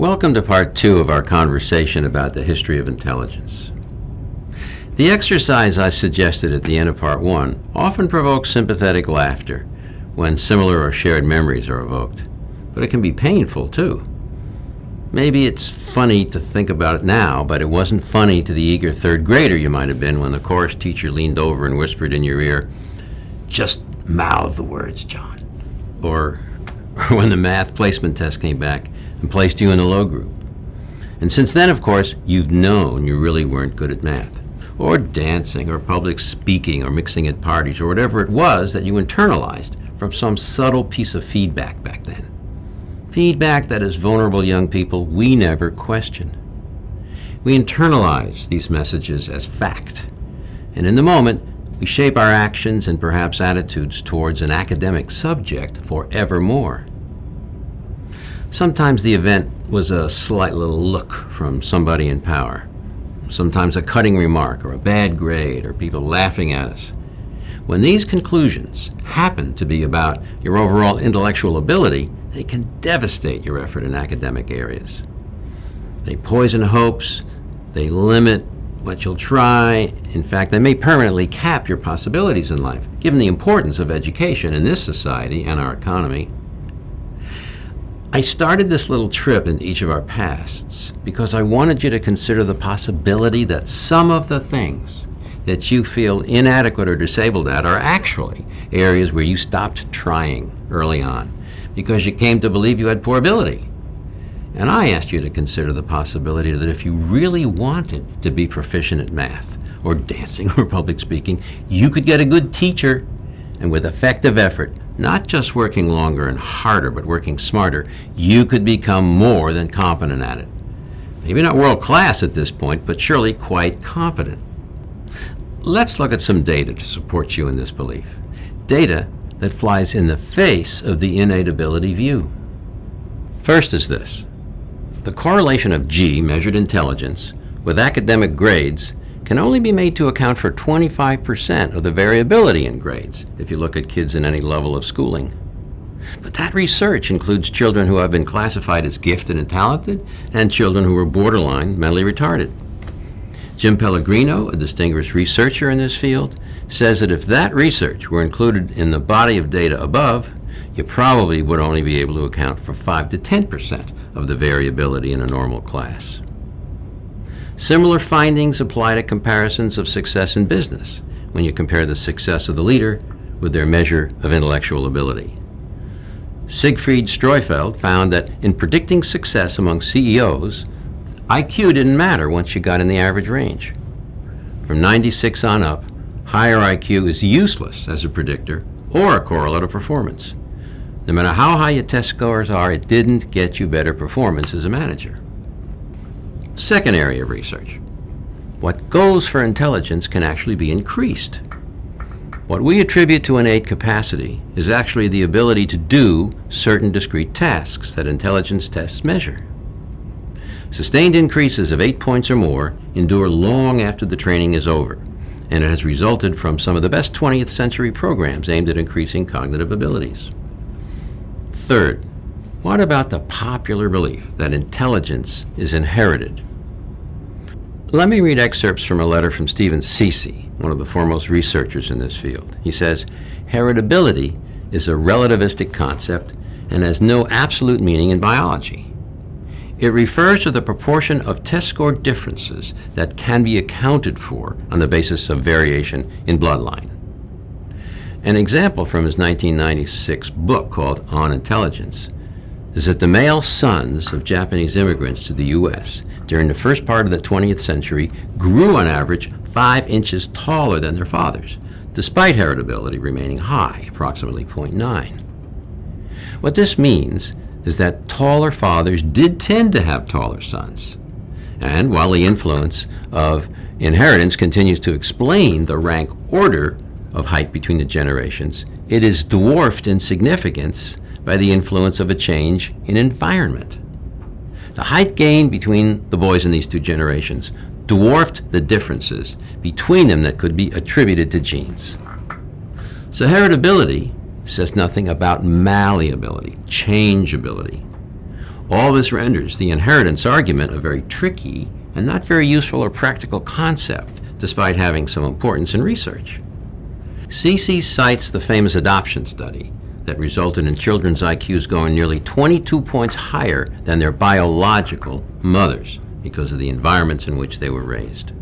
Welcome to part 2 of our conversation about the history of intelligence. The exercise I suggested at the end of part 1 often provokes sympathetic laughter when similar or shared memories are evoked, but it can be painful too. Maybe it's funny to think about it now, but it wasn't funny to the eager third grader you might have been when the chorus teacher leaned over and whispered in your ear, "Just mouth the words, John." Or when the math placement test came back and placed you in the low group. And since then, of course, you've known you really weren't good at math, or dancing, or public speaking, or mixing at parties, or whatever it was that you internalized from some subtle piece of feedback back then. Feedback that as vulnerable young people, we never questioned. We internalize these messages as fact, and in the moment, we shape our actions and perhaps attitudes towards an academic subject forevermore. Sometimes the event was a slight little look from somebody in power. Sometimes a cutting remark or a bad grade or people laughing at us. When these conclusions happen to be about your overall intellectual ability, they can devastate your effort in academic areas. They poison hopes, they limit what you'll try. In fact, they may permanently cap your possibilities in life, given the importance of education in this society and our economy. I started this little trip into each of our pasts because I wanted you to consider the possibility that some of the things that you feel inadequate or disabled at are actually areas where you stopped trying early on because you came to believe you had poor ability. And I asked you to consider the possibility that if you really wanted to be proficient at math or dancing or public speaking, you could get a good teacher, and with effective effort, not just working longer and harder, but working smarter, you could become more than competent at it. Maybe not world class at this point, but surely quite competent. Let's look at some data to support you in this belief. Data that flies in the face of the innate ability view. First is this. The correlation of G, measured intelligence, with academic grades can only be made to account for 25% of the variability in grades if you look at kids in any level of schooling. But that research includes children who have been classified as gifted and talented and children who are borderline mentally retarded. Jim Pellegrino, a distinguished researcher in this field, says that if that research were included in the body of data above, you probably would only be able to account for 5 to 10% of the variability in a normal class. Similar findings apply to comparisons of success in business when you compare the success of the leader with their measure of intellectual ability. Siegfried Streufeld found that in predicting success among CEOs, IQ didn't matter once you got in the average range. From 96 on up, higher IQ is useless as a predictor or a correlate of performance. No matter how high your test scores are, it didn't get you better performance as a manager. Second area of research. What goes for intelligence can actually be increased. What we attribute to innate capacity is actually the ability to do certain discrete tasks that intelligence tests measure. Sustained increases of 8 points or more endure long after the training is over, and it has resulted from some of the best 20th century programs aimed at increasing cognitive abilities. Third, what about the popular belief that intelligence is inherited? Let me read excerpts from a letter from Stephen Ceci, one of the foremost researchers in this field. He says, "Heritability is a relativistic concept and has no absolute meaning in biology. It refers to the proportion of test score differences that can be accounted for on the basis of variation in bloodline." An example from his 1996 book called On Intelligence is that the male sons of Japanese immigrants to the U.S. during the first part of the 20th century grew on average 5 inches taller than their fathers, despite heritability remaining high, approximately 0.9. What this means is that taller fathers did tend to have taller sons. And while the influence of inheritance continues to explain the rank order of height between the generations, it is dwarfed in significance by the influence of a change in environment. The height gain between the boys in these two generations dwarfed the differences between them that could be attributed to genes. So heritability says nothing about malleability, changeability. All this renders the inheritance argument a very tricky and not very useful or practical concept, despite having some importance in research. Cece cites the famous adoption study that resulted in children's IQs going nearly 22 points higher than their biological mothers because of the environments in which they were raised.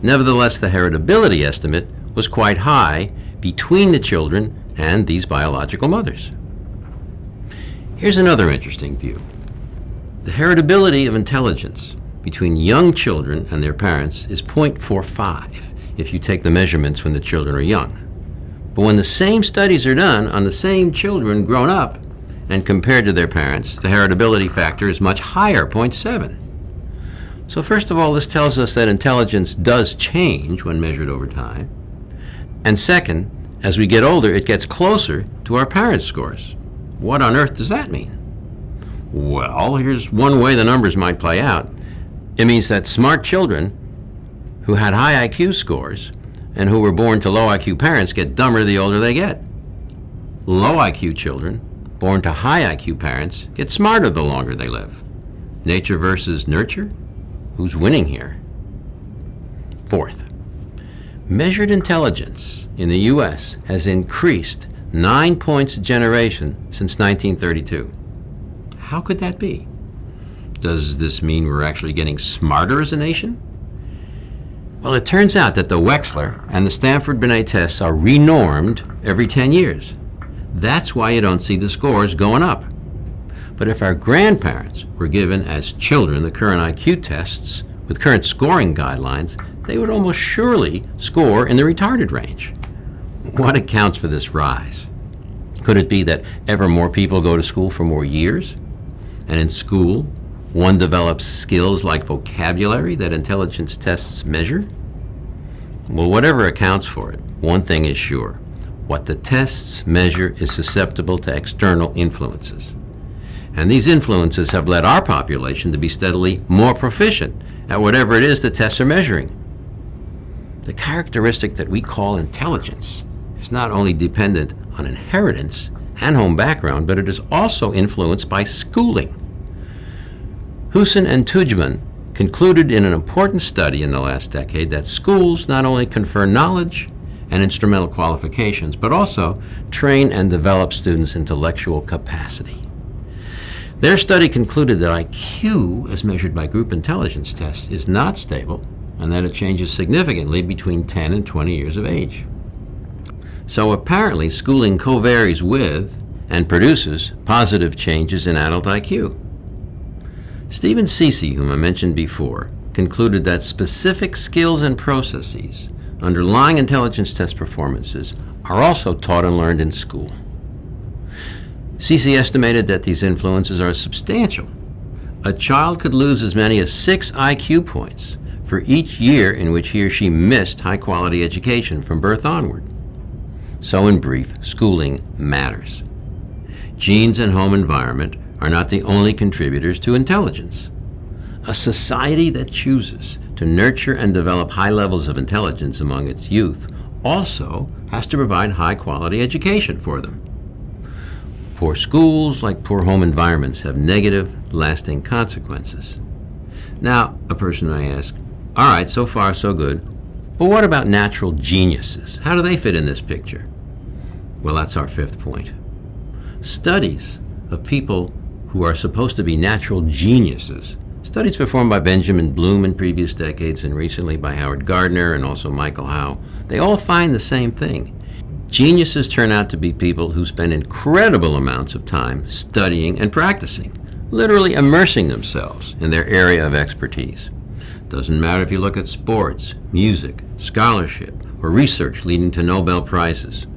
Nevertheless, the heritability estimate was quite high between the children and these biological mothers. Here's another interesting view. The heritability of intelligence between young children and their parents is 0.45 if you take the measurements when the children are young. But when the same studies are done on the same children grown up and compared to their parents, the heritability factor is much higher, 0.7. So first of all, this tells us that intelligence does change when measured over time. And second, as we get older, it gets closer to our parents' scores. What on earth does that mean? Well, here's one way the numbers might play out. It means that smart children who had high IQ scores and who were born to low IQ parents get dumber the older they get. Low IQ children born to high IQ parents get smarter the longer they live. Nature versus nurture? Who's winning here? Fourth, measured intelligence in the U.S. has increased 9 points a generation since 1932. How could that be? Does this mean we're actually getting smarter as a nation? Well, it turns out that the Wechsler and the Stanford-Binet tests are renormed every 10 years. That's why you don't see the scores going up. But if our grandparents were given as children the current IQ tests with current scoring guidelines, they would almost surely score in the retarded range. What accounts for this rise? Could it be that ever more people go to school for more years? And in school, one develops skills like vocabulary that intelligence tests measure? Well, whatever accounts for it, one thing is sure. What the tests measure is susceptible to external influences. And these influences have led our population to be steadily more proficient at whatever it is the tests are measuring. The characteristic that we call intelligence is not only dependent on inheritance and home background, but it is also influenced by schooling. Huson and Tujman concluded in an important study in the last decade that schools not only confer knowledge and instrumental qualifications, but also train and develop students' intellectual capacity. Their study concluded that IQ, as measured by group intelligence tests, is not stable and that it changes significantly between 10 and 20 years of age. So apparently, schooling co-varies with and produces positive changes in adult IQ. Stephen Cece, whom I mentioned before, concluded that specific skills and processes underlying intelligence test performances are also taught and learned in school. Cece estimated that these influences are substantial. A child could lose as many as 6 IQ points for each year in which he or she missed high-quality education from birth onward. So in brief, schooling matters. Genes and home environment are not the only contributors to intelligence. A society that chooses to nurture and develop high levels of intelligence among its youth also has to provide high-quality education for them. Poor schools, like poor home environments, have negative, lasting consequences. Now, a person may ask, all right, so far so good, but what about natural geniuses? How do they fit in this picture? Well, that's our fifth point. Studies of people who are supposed to be natural geniuses, studies performed by Benjamin Bloom in previous decades and recently by Howard Gardner and also Michael Howe, they all find the same thing. Geniuses turn out to be people who spend incredible amounts of time studying and practicing, literally immersing themselves in their area of expertise. Doesn't matter if you look at sports, music, scholarship, or research leading to Nobel Prizes.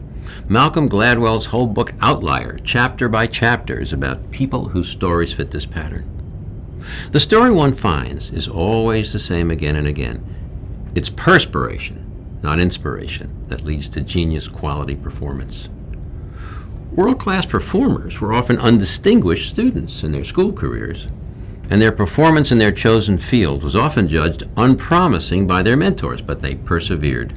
Malcolm Gladwell's whole book Outlier, chapter by chapter, is about people whose stories fit this pattern. The story one finds is always the same again and again. It's perspiration, not inspiration, that leads to genius quality performance. World-class performers were often undistinguished students in their school careers, and their performance in their chosen field was often judged unpromising by their mentors, but they persevered.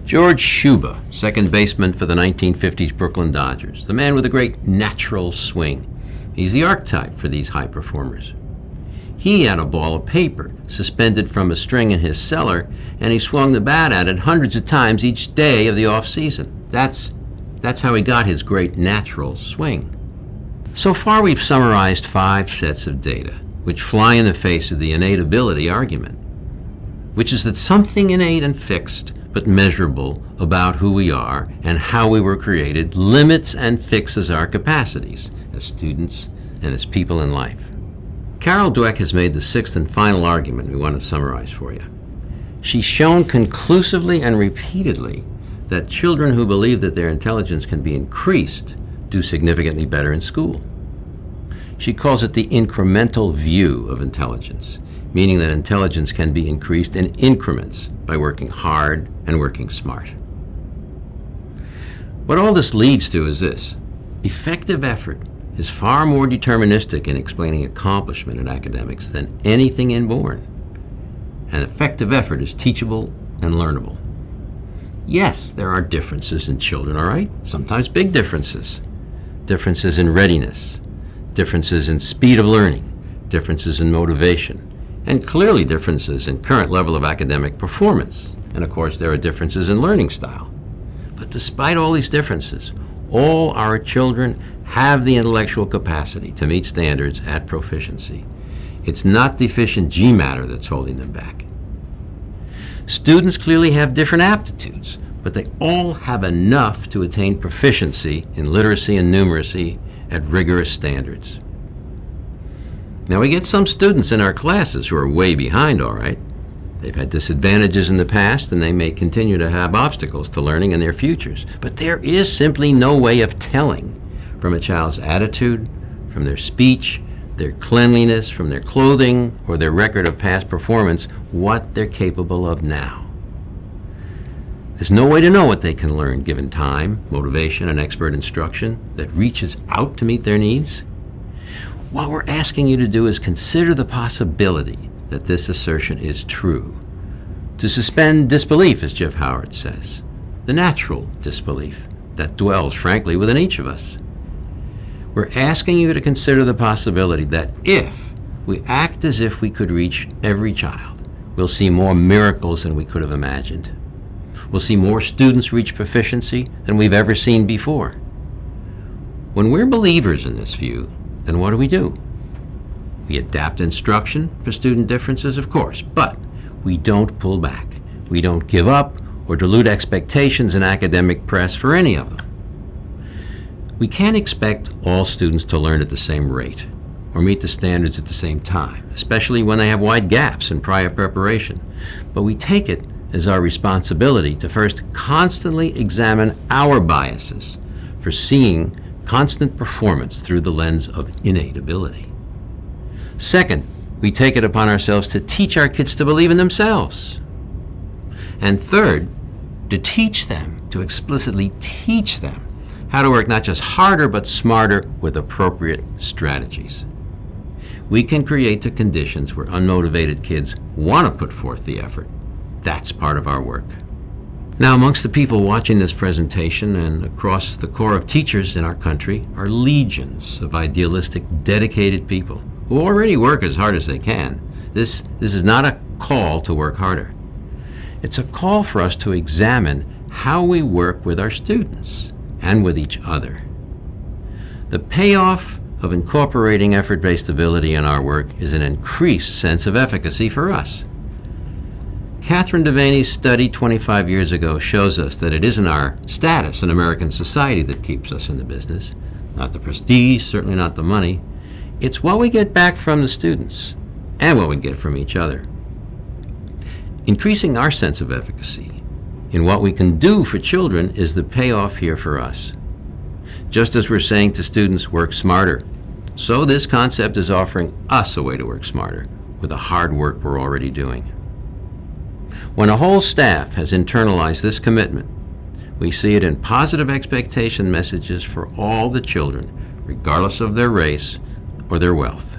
George Shuba, second baseman for the 1950s Brooklyn Dodgers, the man with a great natural swing. He's the archetype for these high performers. He had a ball of paper suspended from a string in his cellar, and he swung the bat at it hundreds of times each day of the off-season. That's how he got his great natural swing. So far, we've summarized 5 sets of data which fly in the face of the innate ability argument, which is that something innate and fixed but measurable about who we are and how we were created limits and fixes our capacities as students and as people in life. Carol Dweck has made the 6th and final argument we want to summarize for you. She's shown conclusively and repeatedly that children who believe that their intelligence can be increased do significantly better in school. She calls it the incremental view of intelligence, meaning that intelligence can be increased in increments by working hard and working smart. What all this leads to is this: effective effort is far more deterministic in explaining accomplishment in academics than anything inborn. And effective effort is teachable and learnable. Yes, there are differences in children, all right? Sometimes big differences. Differences in readiness, differences in speed of learning, differences in motivation, and clearly differences in current level of academic performance. And of course, there are differences in learning style. But despite all these differences, all our children have the intellectual capacity to meet standards at proficiency. It's not deficient G matter that's holding them back. Students clearly have different aptitudes, but they all have enough to attain proficiency in literacy and numeracy at rigorous standards. Now, we get some students in our classes who are way behind, all right. They've had disadvantages in the past, and they may continue to have obstacles to learning in their futures. But there is simply no way of telling from a child's attitude, from their speech, their cleanliness, from their clothing, or their record of past performance, what they're capable of now. There's no way to know what they can learn given time, motivation, and expert instruction that reaches out to meet their needs. What we're asking you to do is consider the possibility that this assertion is true. To suspend disbelief, as Jeff Howard says, the natural disbelief that dwells, frankly, within each of us. We're asking you to consider the possibility that if we act as if we could reach every child, we'll see more miracles than we could have imagined. We'll see more students reach proficiency than we've ever seen before. When we're believers in this view, then what do? We adapt instruction for student differences, of course, but we don't pull back. We don't give up or dilute expectations in academic press for any of them. We can't expect all students to learn at the same rate or meet the standards at the same time, especially when they have wide gaps in prior preparation. But we take it as our responsibility to first constantly examine our biases for seeing constant performance through the lens of innate ability. Second, we take it upon ourselves to teach our kids to believe in themselves. And third, to teach them, to explicitly teach them how to work not just harder but smarter with appropriate strategies. We can create the conditions where unmotivated kids want to put forth the effort. That's part of our work. Now, amongst the people watching this presentation and across the core of teachers in our country are legions of idealistic, dedicated people who already work as hard as they can. This is not a call to work harder. It's a call for us to examine how we work with our students and with each other. The payoff of incorporating effort-based ability in our work is an increased sense of efficacy for us. Catherine Devaney's study 25 years ago shows us that it isn't our status in American society that keeps us in the business, not the prestige, certainly not the money. It's what we get back from the students and what we get from each other. Increasing our sense of efficacy in what we can do for children is the payoff here for us. Just as we're saying to students, work smarter, so this concept is offering us a way to work smarter with the hard work we're already doing. When a whole staff has internalized this commitment, we see it in positive expectation messages for all the children, regardless of their race or their wealth,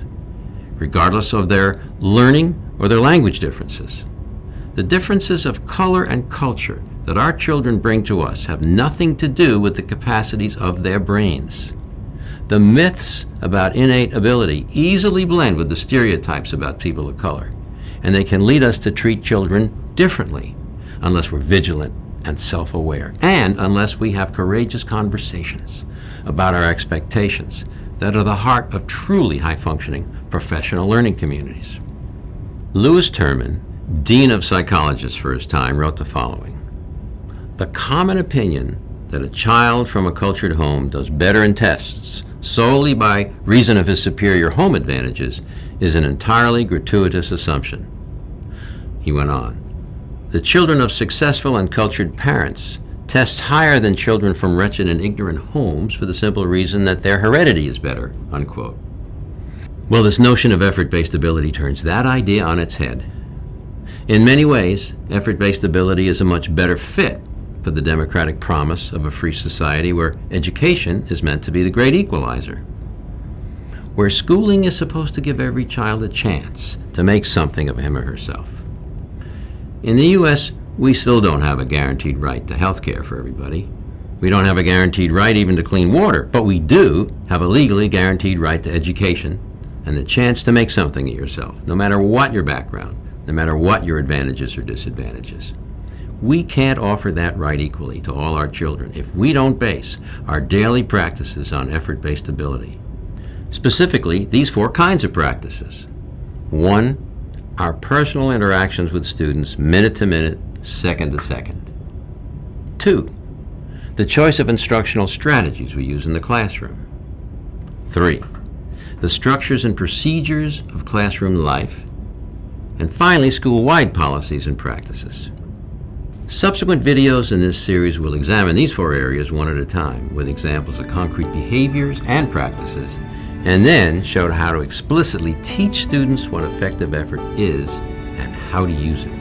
regardless of their learning or their language differences. The differences of color and culture that our children bring to us have nothing to do with the capacities of their brains. The myths about innate ability easily blend with the stereotypes about people of color, and they can lead us to treat children differently unless we're vigilant and self-aware, and unless we have courageous conversations about our expectations that are the heart of truly high-functioning professional learning communities. Lewis Terman, Dean of Psychologists for his time, wrote the following: "The common opinion that a child from a cultured home does better in tests solely by reason of his superior home advantages is an entirely gratuitous assumption." He went on, "The children of successful and cultured parents test higher than children from wretched and ignorant homes for the simple reason that their heredity is better," unquote. Well, this notion of effort-based ability turns that idea on its head. In many ways, effort-based ability is a much better fit for the democratic promise of a free society where education is meant to be the great equalizer, where schooling is supposed to give every child a chance to make something of him or herself. In the U.S., we still don't have a guaranteed right to health care for everybody. We don't have a guaranteed right even to clean water, but we do have a legally guaranteed right to education and the chance to make something of yourself, no matter what your background, no matter what your advantages or disadvantages. We can't offer that right equally to all our children if we don't base our daily practices on effort-based ability. Specifically, these 4 kinds of practices. 1, our personal interactions with students minute to minute, second to second. 2, the choice of instructional strategies we use in the classroom. 3, the structures and procedures of classroom life. And finally, school-wide policies and practices. Subsequent videos in this series will examine these 4 areas one at a time with examples of concrete behaviors and practices, and then show how to explicitly teach students what effective effort is and how to use it.